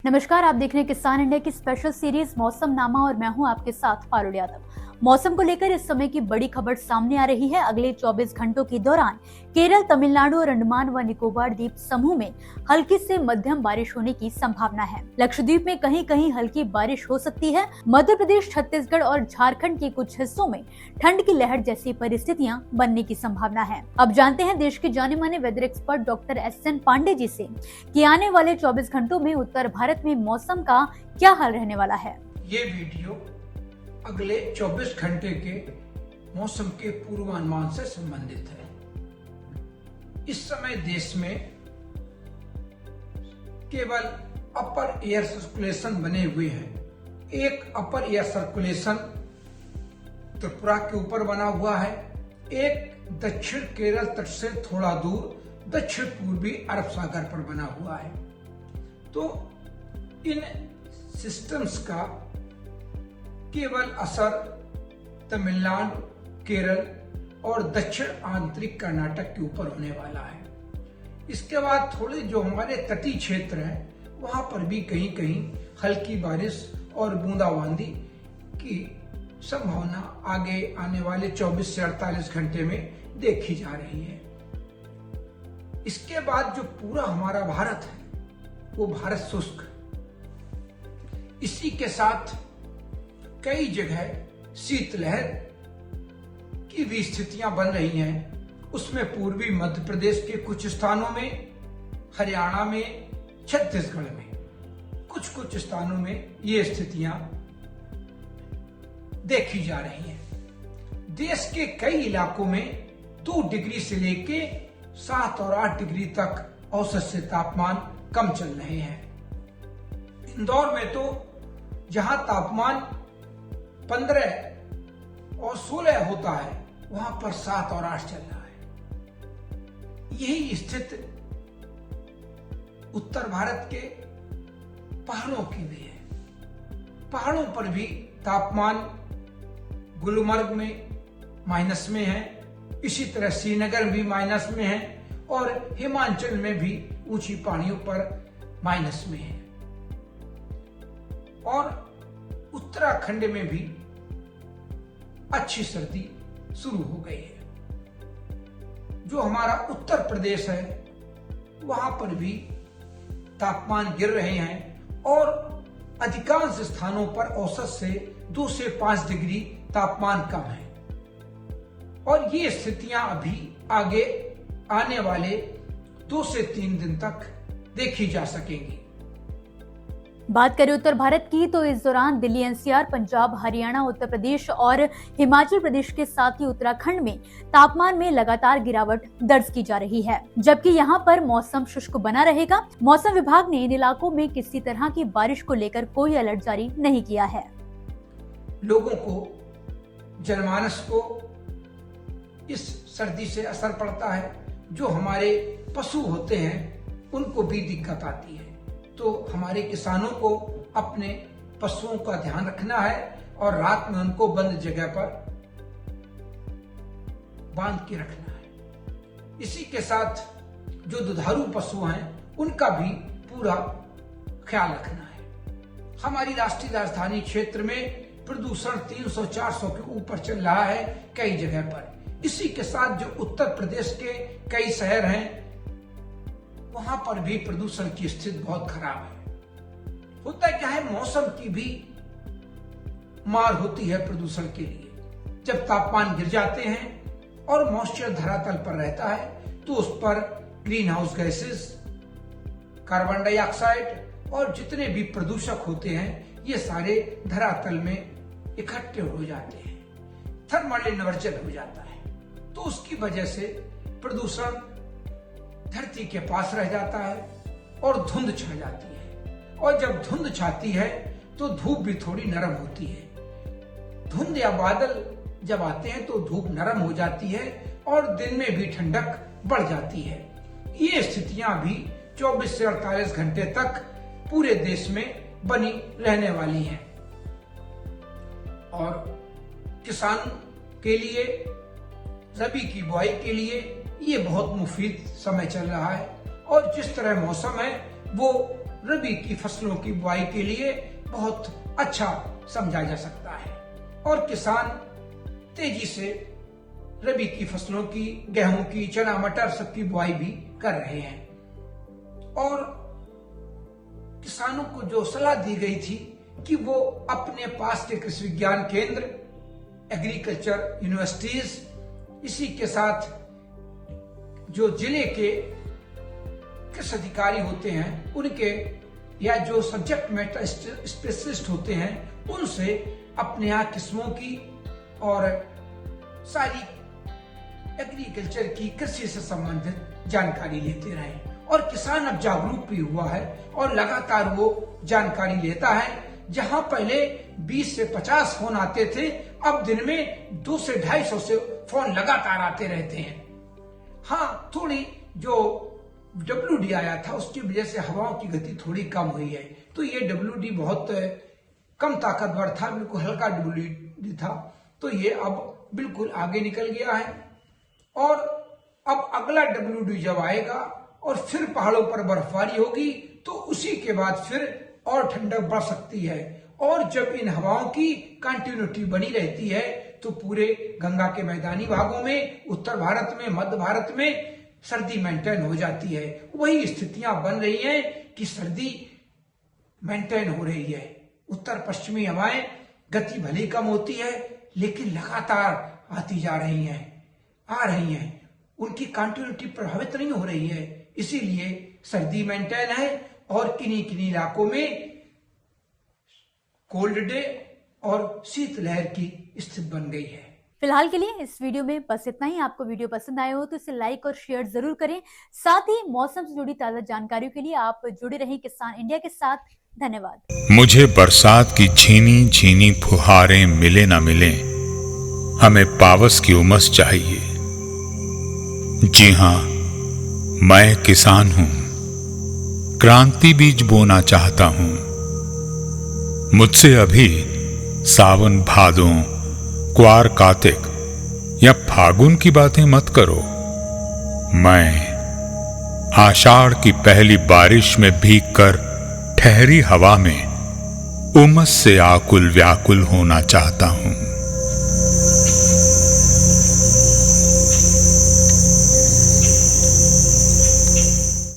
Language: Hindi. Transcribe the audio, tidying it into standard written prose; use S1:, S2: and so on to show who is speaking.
S1: नमस्कार, आप देख रहे हैं किसान इंडिया की स्पेशल सीरीज मौसम नामा और मैं हूं आपके साथ फारुल यादव। मौसम को लेकर इस समय की बड़ी खबर सामने आ रही है। अगले 24 घंटों के दौरान केरल, तमिलनाडु और अंडमान व निकोबार द्वीप समूह में हल्की से मध्यम बारिश होने की संभावना है। लक्षद्वीप में कहीं कहीं हल्की बारिश हो सकती है। मध्य प्रदेश, छत्तीसगढ़ और झारखंड के कुछ हिस्सों में ठंड की लहर जैसी परिस्थितियां बनने की संभावना है। अब जानते हैं देश के जाने माने weather expert doctor S N. Pandey ji से कि आने वाले 24 घंटों में उत्तर भारत में मौसम का क्या हाल रहने वाला है।
S2: ये वीडियो अगले 24 घंटे के मौसम के पूर्वानुमान से संबंधित है। इस समय देश में केवल अपर एयर सर्कुलेशन बने हुए हैं। एक अपर एयर सर्कुलेशन त्रिपुरा के ऊपर बना हुआ है, एक दक्षिण केरल तट से थोड़ा दूर दक्षिण पूर्वी अरब सागर पर बना हुआ है। तो इन सिस्टम्स का केवल असर तमिलनाडु, केरल और दक्षिण आंतरिक कर्नाटक के ऊपर होने वाला है। इसके बाद थोड़े जो हमारे तटीय क्षेत्र हैं वहां पर भी कहीं कहीं हल्की बारिश और बूंदाबांदी की संभावना आगे आने वाले 24 से 48 घंटे में देखी जा रही है। इसके बाद जो पूरा हमारा भारत है वो भारत शुष्क। इसी के साथ कई जगह शीतलहर की भी स्थितियां बन रही हैं। उसमें पूर्वी मध्य प्रदेश के कुछ स्थानों में, हरियाणा में, छत्तीसगढ़ में कुछ स्थानों में ये स्थितियां देखी जा रही हैं। देश के कई इलाकों में 2 डिग्री से लेके 7 और 8 डिग्री तक औसत से तापमान कम चल रहे हैं। इंदौर में तो जहां तापमान 15 और 16 होता है वहां पर 7 और 8 चल रहा है। यही स्थिति उत्तर भारत के पहाड़ों की भी है। पहाड़ों पर भी तापमान गुलमर्ग में माइनस में है, इसी तरह श्रीनगर भी माइनस में है और हिमाचल में भी ऊंची पहाड़ियों पर माइनस में है। और उत्तराखंड में भी अच्छी सर्दी शुरू हो गई है। जो हमारा उत्तर प्रदेश है वहां पर भी तापमान गिर रहे हैं और अधिकांश स्थानों पर औसत से 2 से 5 डिग्री तापमान कम है। और ये स्थितियां अभी आगे आने वाले 2 से 3 दिन तक देखी जा सकेंगी।
S1: बात करें उत्तर भारत की तो इस दौरान दिल्ली एनसीआर, पंजाब, हरियाणा, उत्तर प्रदेश और हिमाचल प्रदेश के साथ ही उत्तराखंड में तापमान में लगातार गिरावट दर्ज की जा रही है, जबकि यहां पर मौसम शुष्क बना रहेगा। मौसम विभाग ने इन इलाकों में किसी तरह की बारिश को लेकर कोई अलर्ट जारी नहीं किया है।
S2: लोगों को, जनमानस को इस सर्दी से असर पड़ता है। जो हमारे पशु होते हैं उनको भी दिक्कत आती है। तो हमारे किसानों को अपने पशुओं का ध्यान रखना है और रात में उनको बंद जगह पर बांध के रखना है। इसी के साथ जो दुधारू पशु हैं उनका भी पूरा ख्याल रखना है। हमारी राष्ट्रीय राजधानी क्षेत्र में प्रदूषण 300-400 के ऊपर चल रहा है कई जगह पर। इसी के साथ जो उत्तर प्रदेश के कई शहर हैं वहां पर भी प्रदूषण की स्थिति बहुत खराब है। होता क्या है, मौसम की भी मार होती है प्रदूषण के लिए। जब तापमान गिर जाते हैं और मॉइस्चर धरातल पर रहता है तो उस पर green house gases, carbon dioxide और जितने भी प्रदूषक होते हैं ये सारे धरातल में इकट्ठे हो जाते हैं, थर्मल इन्वर्जन हो जाता है। तो उसकी वजह से प्रदूषण धरती के पास रह जाता है और धुंध छा जाती है। और जब धुंध छाती है तो धूप भी थोड़ी नरम होती है। धुंध या बादल जब आते हैं तो धूप नरम हो जाती है और दिन में भी ठंडक बढ़ जाती है। ये स्थितियां भी 24 से 48 घंटे तक पूरे देश में बनी रहने वाली हैं। और किसान के लिए, रबी की बुआई के लिए ये बहुत मुफीद समय चल रहा है। और जिस तरह मौसम है वो रबी की फसलों की बुआई के लिए बहुत अच्छा समझा जा सकता है और किसान तेजी से रबी की फसलों की, गेहूं की, चना मटर सबकी बुआई भी कर रहे हैं। और किसानों को जो सलाह दी गई थी कि वो अपने पास के कृषि विज्ञान केंद्र, एग्रीकल्चर यूनिवर्सिटीज, इसी के साथ जो जिले के कृषि अधिकारी होते हैं उनके, या जो सब्जेक्ट मैटर स्पेशलिस्ट होते हैं उनसे अपने यहाँ किस्मों की और सारी एग्रीकल्चर की, कृषि से संबंधित जानकारी लेते रहे। और किसान अब जागरूक भी हुआ है और लगातार वो जानकारी लेता है। जहां पहले 20 से 50 फोन आते थे, अब दिन में 200 से 250 से फोन लगातार आते रहते हैं। हाँ, थोड़ी जो WD आया था उसकी वजह से हवाओं की गति थोड़ी कम हुई है, तो ये WD बहुत कम ताकतवर था, बिल्कुल हल्का WD था, तो ये अब बिल्कुल आगे निकल गया है। और अब अगला WD जब आएगा और फिर पहाड़ों पर बर्फबारी होगी तो उसी के बाद फिर और ठंडक बढ़ सकती है। और जब इन हवाओं की कंटिन्यूटी बनी रहती है तो पूरे गंगा के मैदानी भागों में, उत्तर भारत में, मध्य भारत में सर्दी मेंटेन हो जाती है। वही स्थितियां बन रही हैं कि सर्दी मेंटेन हो रही है। उत्तर पश्चिमी हवाएं गति भली कम होती है लेकिन लगातार आती जा रही हैं, आ रही हैं, उनकी कंटिन्यूटी प्रभावित नहीं हो रही है, इसीलिए सर्दी मेंटेन है। और किन्हीं इलाकों में कोल्ड डे और शीतलहर की स्थिति बन गई है।
S1: फिलहाल के लिए इस वीडियो में बस इतना ही। आपको वीडियो पसंद आया हो तो इसे लाइक और शेयर जरूर करें। साथ ही मौसम से जुड़ी ताजा जानकारियों के लिए आप जुड़े रहें किसान इंडिया के साथ। धन्यवाद।
S3: मुझे बरसात की झीनी झीनी फुहारें मिले ना मिले, हमें पावस की उमस चाहिए। जी हां, मैं किसान हूं, क्रांति बीज बोना चाहता हूं। मुझसे अभी सावन भादों, क्वार कार्तिक या फागुन की बातें मत करो। मैं आषाढ़ की पहली बारिश में भीगकर ठहरी हवा में उमस से आकुल व्याकुल होना चाहता हूं।